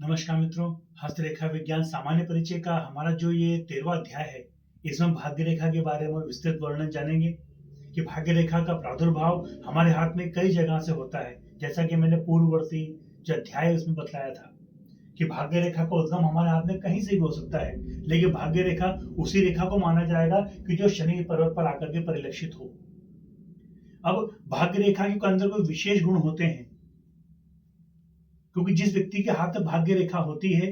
नमस्कार मित्रों, हस्तरेखा विज्ञान सामान्य परिचय का हमारा जो ये 13वां अध्याय है, इसमें हम भाग्य रेखा के बारे में विस्तृत वर्णन जानेंगे कि भाग्य रेखा का प्रादुर्भाव हमारे हाथ में कई जगह से होता है। जैसा कि मैंने पूर्ववर्ती जो अध्याय है उसमें बतलाया था कि भाग्य रेखा का उद्गम हमारे हाथ में कहीं से भी हो सकता है, लेकिन भाग्य रेखा उसी रेखा को माना जाएगा कि जो शनि पर्वत पर आकर के परिलक्षित हो। अब भाग्य रेखा के अंदर कोई विशेष गुण होते हैं, क्योंकि जिस व्यक्ति के हाथ में भाग्य रेखा होती है,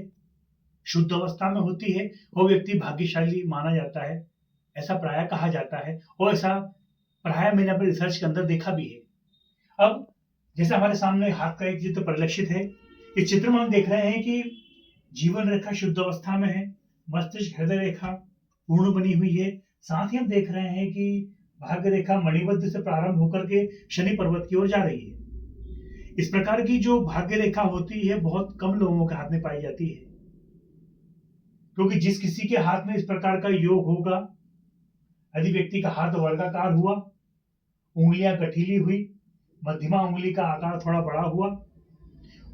शुद्ध अवस्था में होती है, वो व्यक्ति भाग्यशाली माना जाता है, ऐसा प्रायः कहा जाता है और ऐसा प्रायः मैंने अपने रिसर्च के अंदर देखा भी है। अब जैसे हमारे सामने हाथ का एक चित्र परिलक्षित है, इस चित्र में हम देख रहे हैं कि जीवन रेखा शुद्ध अवस्था में है, मस्तिष्क हृदय रेखा पूर्ण बनी हुई है। साथ ही हम देख रहे हैं कि भाग्य रेखा मणिबद्ध से प्रारंभ होकर के शनि पर्वत की ओर जा रही है। इस प्रकार की जो भाग्य रेखा होती है बहुत कम लोगों के हाथ में पाई जाती है, क्योंकि जिस किसी के हाथ में इस प्रकार का योग होगा, यदि व्यक्ति का हाथ वर्गाकार हुआ, उंगलियां गठीली हुई, मध्यमा उंगली का आकार थोड़ा बड़ा हुआ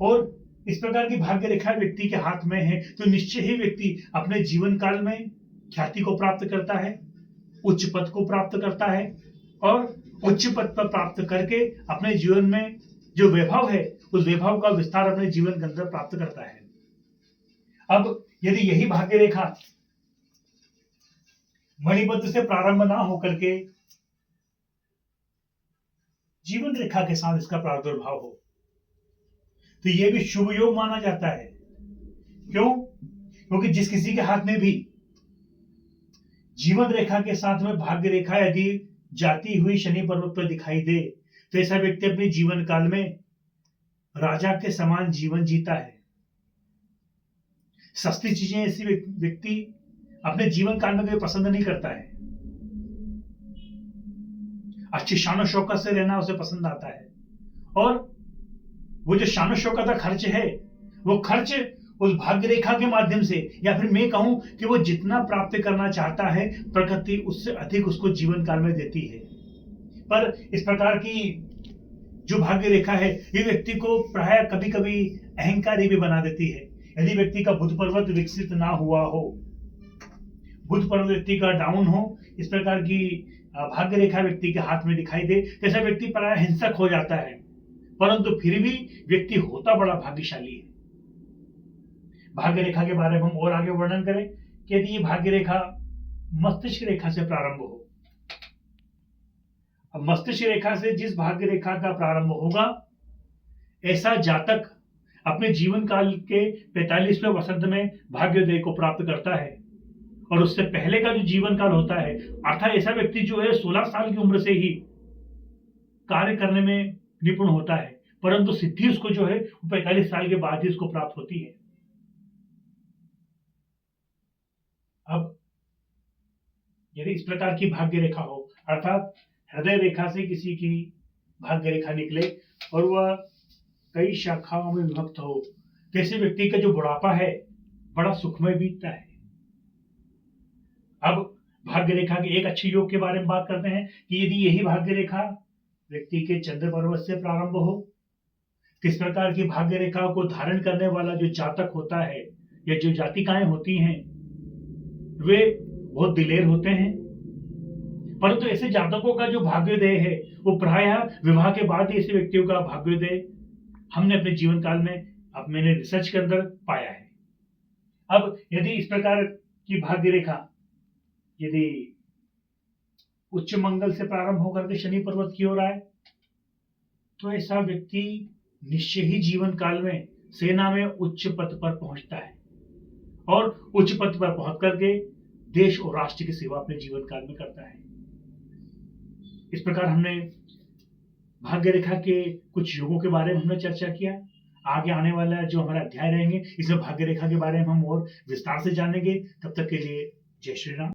और इस प्रकार की भाग्य रेखा व्यक्ति के हाथ में है, तो निश्चय ही व्यक्ति अपने जीवन काल में ख्याति को प्राप्त करता है, उच्च पद को प्राप्त करता है और उच्च पद पर प्राप्त करके अपने जीवन में जो वैभव है, उस वैभव का विस्तार अपने जीवन के अंदर प्राप्त करता है। अब यदि यही भाग्य रेखा मणिबद्ध से प्रारंभ ना होकर के जीवन रेखा के साथ इसका प्रादुर्भाव हो, तो यह भी शुभ योग माना जाता है। क्यों? क्योंकि जिस किसी के हाथ में भी जीवन रेखा के साथ में भाग्य रेखा यदि जाती हुई शनि पर्वत पर दिखाई दे, तो ऐसा व्यक्ति अपने जीवन काल में राजा के समान जीवन जीता है। सस्ती चीजें ऐसी व्यक्ति अपने जीवन काल में कभी पसंद नहीं करता है। अच्छी शान शौकत से रहना उसे पसंद आता है और वो जो शान शौकत का खर्च है, वो खर्च उस भाग्य रेखा के माध्यम से, या फिर मैं कहूं कि वो जितना प्राप्त करना चाहता है, प्रकृति उससे अधिक उसको जीवन काल में देती है। पर इस प्रकार की जो भाग्य रेखा है, ये व्यक्ति को प्राय कभी कभी अहंकारी भी बना देती है। यदि व्यक्ति का बुध पर्वत विकसित ना हुआ हो, बुध पर्वत व्यक्ति का डाउन हो, इस प्रकार की भाग्य रेखा व्यक्ति के हाथ में दिखाई दे, जैसा व्यक्ति प्राय हिंसक हो जाता है, परंतु फिर भी व्यक्ति होता बड़ा भाग्यशाली है। भाग्य रेखा के बारे में हम और आगे वर्णन करें कि यदि ये भाग्य रेखा मस्तिष्क रेखा से प्रारंभ हो, अब मस्तिष्क रेखा से जिस भाग्य रेखा का प्रारंभ होगा, ऐसा जातक अपने जीवन काल के 45वें वसंत में भाग्योदय को प्राप्त करता है और उससे पहले का जो जीवन काल होता है, अर्थात ऐसा व्यक्ति जो है 16 साल की उम्र से ही कार्य करने में निपुण होता है, परंतु सिद्धि उसको जो है 45 साल के बाद ही उसको प्राप्त होती है। अब यदि इस प्रकार की भाग्य रेखा हो, अर्थात हृदय रेखा से किसी की भाग्य रेखा निकले और वह कई शाखाओं में विभक्त हो, तो ऐसे व्यक्ति का जो बुढ़ापा है बड़ा सुखमय बीतता है। अब भाग्य रेखा के एक अच्छे योग के बारे में बात करते हैं कि यदि यही भाग्य रेखा व्यक्ति के चंद्र पर्वत से प्रारंभ हो, किस प्रकार की भाग्य रेखा को धारण करने वाला जो जातक होता है या जो जातिकाएं होती हैं, वे बहुत दिलेर होते हैं, परंतु ऐसे जातकों का जो भाग्योदय है वो प्रायः विवाह के बाद ही ऐसे व्यक्तियों का भाग्योदय हमने अपने जीवन काल में, अब मैंने रिसर्च के अंदर पाया है। अब यदि इस प्रकार की भाग्य रेखा यदि उच्च मंगल से प्रारंभ होकर के शनि पर्वत की ओर आए, तो ऐसा व्यक्ति निश्चय ही जीवन काल में सेना में उच्च पद पर पहुंचता है और उच्च पद पर पहुंच करके देश और राष्ट्र की सेवा अपने जीवन काल में करता है। इस प्रकार हमने भाग्य रेखा के कुछ योगों के बारे में हमने चर्चा किया। आगे आने वाला जो हमारा अध्याय रहेंगे, इसमें भाग्य रेखा के बारे में हम और विस्तार से जानेंगे। तब तक के लिए जय श्री राम।